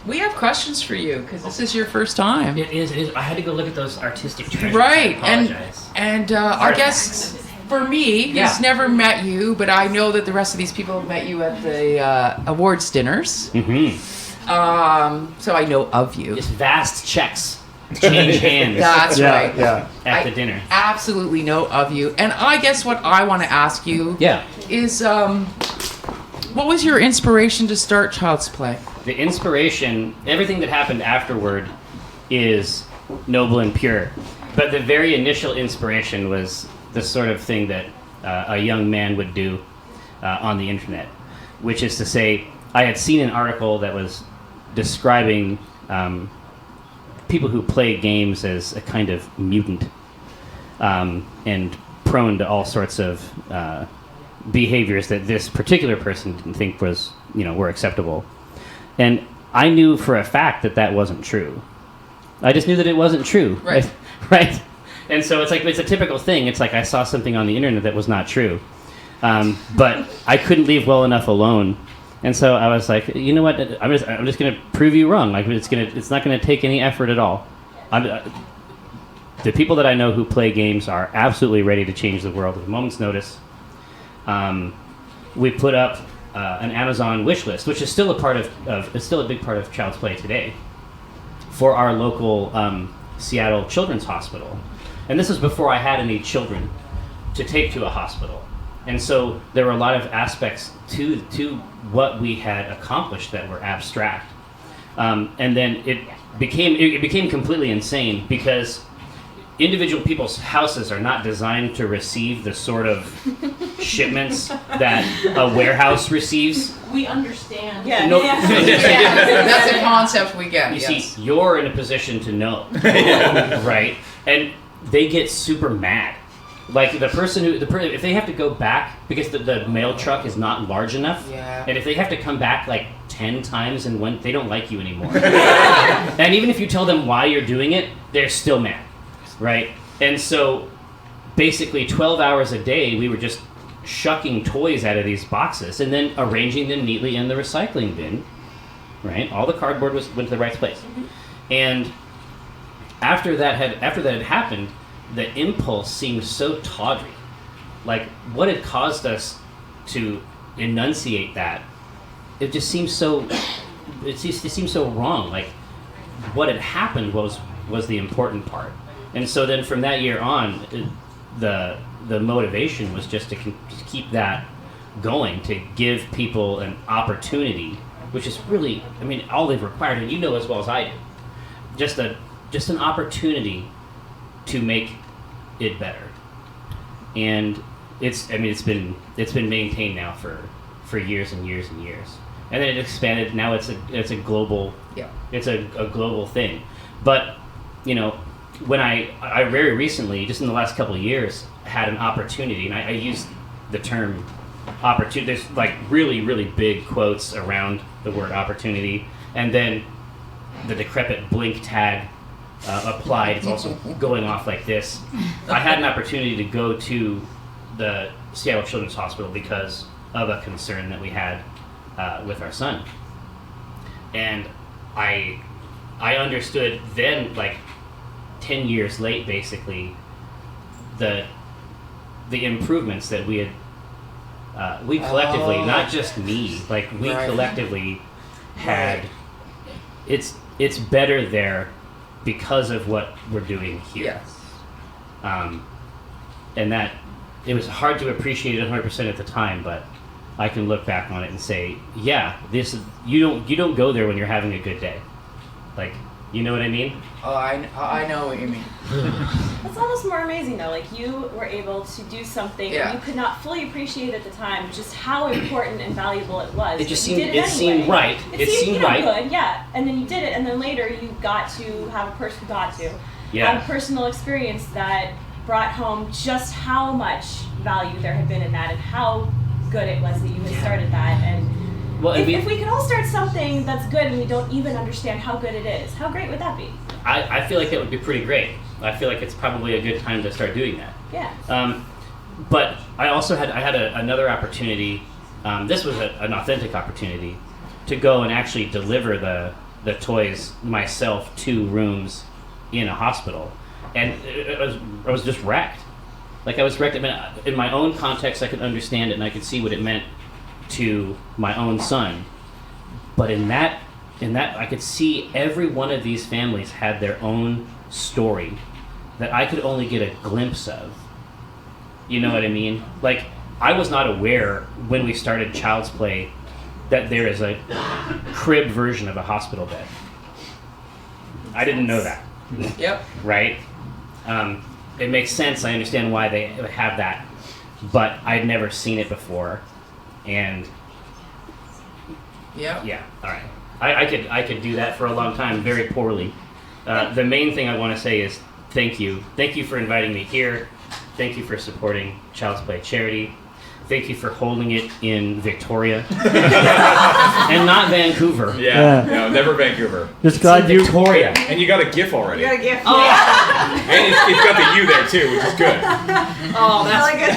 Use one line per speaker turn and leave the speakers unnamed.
We have questions for you because this is your first time.
It is. I had to go look at those artistic treasures.
Right,
I apologize.
and our guest, for me, has never met you, but I know that the rest of these people have met you at the awards dinners.
Mm-hmm.
So I know of you.
Just vast checks change hands.
That's right.
Yeah.
At the dinner.
Absolutely know of you. And I guess what I want to ask you is, what was your inspiration to start Child's Play?
The inspiration, everything that happened afterward is noble and pure. But the very initial inspiration was the sort of thing that a young man would do on the internet, which is to say, I had seen an article that was describing people who play games as a kind of mutant and prone to all sorts of behaviors that this particular person didn't think were acceptable. And I knew for a fact that wasn't true. I just knew that it wasn't true.
Right.
Right? And so it's a typical thing. It's like I saw something on the internet that was not true. But I couldn't leave well enough alone. And so I was like, you know what? I'm just going to prove you wrong. Like it's not going to take any effort at all. The people that I know who play games are absolutely ready to change the world at a moment's notice. We put up an Amazon wish list, which is still it's still a big part of Child's Play today, for our local Seattle Children's Hospital. And this was before I had any children to take to a hospital. And so there were a lot of aspects to what we had accomplished that were abstract. And then it became completely insane because individual people's houses are not designed to receive the sort of shipments that a warehouse receives.
We understand.
Yeah. No, that's a concept we get.
You see, you're in a position to know, right? And they get super mad. Like if they have to go back because the mail truck is not large enough, and if they have to come back like 10 times and when they don't like you anymore. And even if you tell them why you're doing it, they're still mad, right? And so basically 12 hours a day we were just shucking toys out of these boxes and then arranging them neatly in the recycling bin, right? All the cardboard went to the right place. And after that had happened, the impulse seemed so tawdry. Like, what had caused us to enunciate that, it just seemed so, it seemed so wrong. Like, what had happened was the important part. And so then from that year on, the motivation was just to keep that going, to give people an opportunity, which is really, I mean, all they've required, and you know as well as I do, just an opportunity to make it better. And it's been maintained now for years and years and years. And then it expanded. Now it's a global it's a global thing. But you know, when I very recently, just in the last couple of years, had an opportunity, and I used the term opportunity. There's like really, really big quotes around the word opportunity, and then the decrepit blink tag applied. It's also going off like this. I had an opportunity to go to the Seattle Children's Hospital because of a concern that we had with our son, and I understood then, like 10 years late, basically, the improvements that we collectively, not just me, like we collectively had. It's better there because of what we're doing here.
Yes.
And that it was hard to appreciate it 100% at the time, but I can look back on it and say, yeah, this is, you don't go there when you're having a good day. Like, you know what I mean?
Oh, I know what you mean.
It's almost more amazing though. Like, you were able to do something you could not fully appreciate at the time, just how important and valuable it was.
It just
seemed
right.
It seemed right. Good, yeah. And then you did it, and then later you got to have a personal experience that brought home just how much value there had been in that, and how good it was that you had started that. And well, if we could all start something that's good and we don't even understand how good it is, how great would that be?
I feel like that would be pretty great. I feel like it's probably a good time to start doing that.
Yeah.
But I also had another opportunity. This was an authentic opportunity to go and actually deliver the toys myself 2 rooms in a hospital, and I was just wrecked. Like I was wrecked. I mean, in my own context, I could understand it and I could see what it meant to my own son. But in that, I could see every one of these families had their own story that I could only get a glimpse of. You know what I mean? Like, I was not aware when we started Child's Play that there is a crib version of a hospital bed. I didn't know that.
Yep.
Right? It makes sense. I understand why they have that, but I'd never seen it before, and yeah. All right. I could do that for a long time very poorly. The main thing I want to say is thank you. Thank you for inviting me here. Thank you for supporting Child's Play charity. Thank you for holding it in Victoria and not Vancouver.
Yeah, no, never Vancouver.
Just glad you
Victoria.
And you got a GIF already.
You got a gift.
And it's got the U there too, which is good.
Oh, that's really good.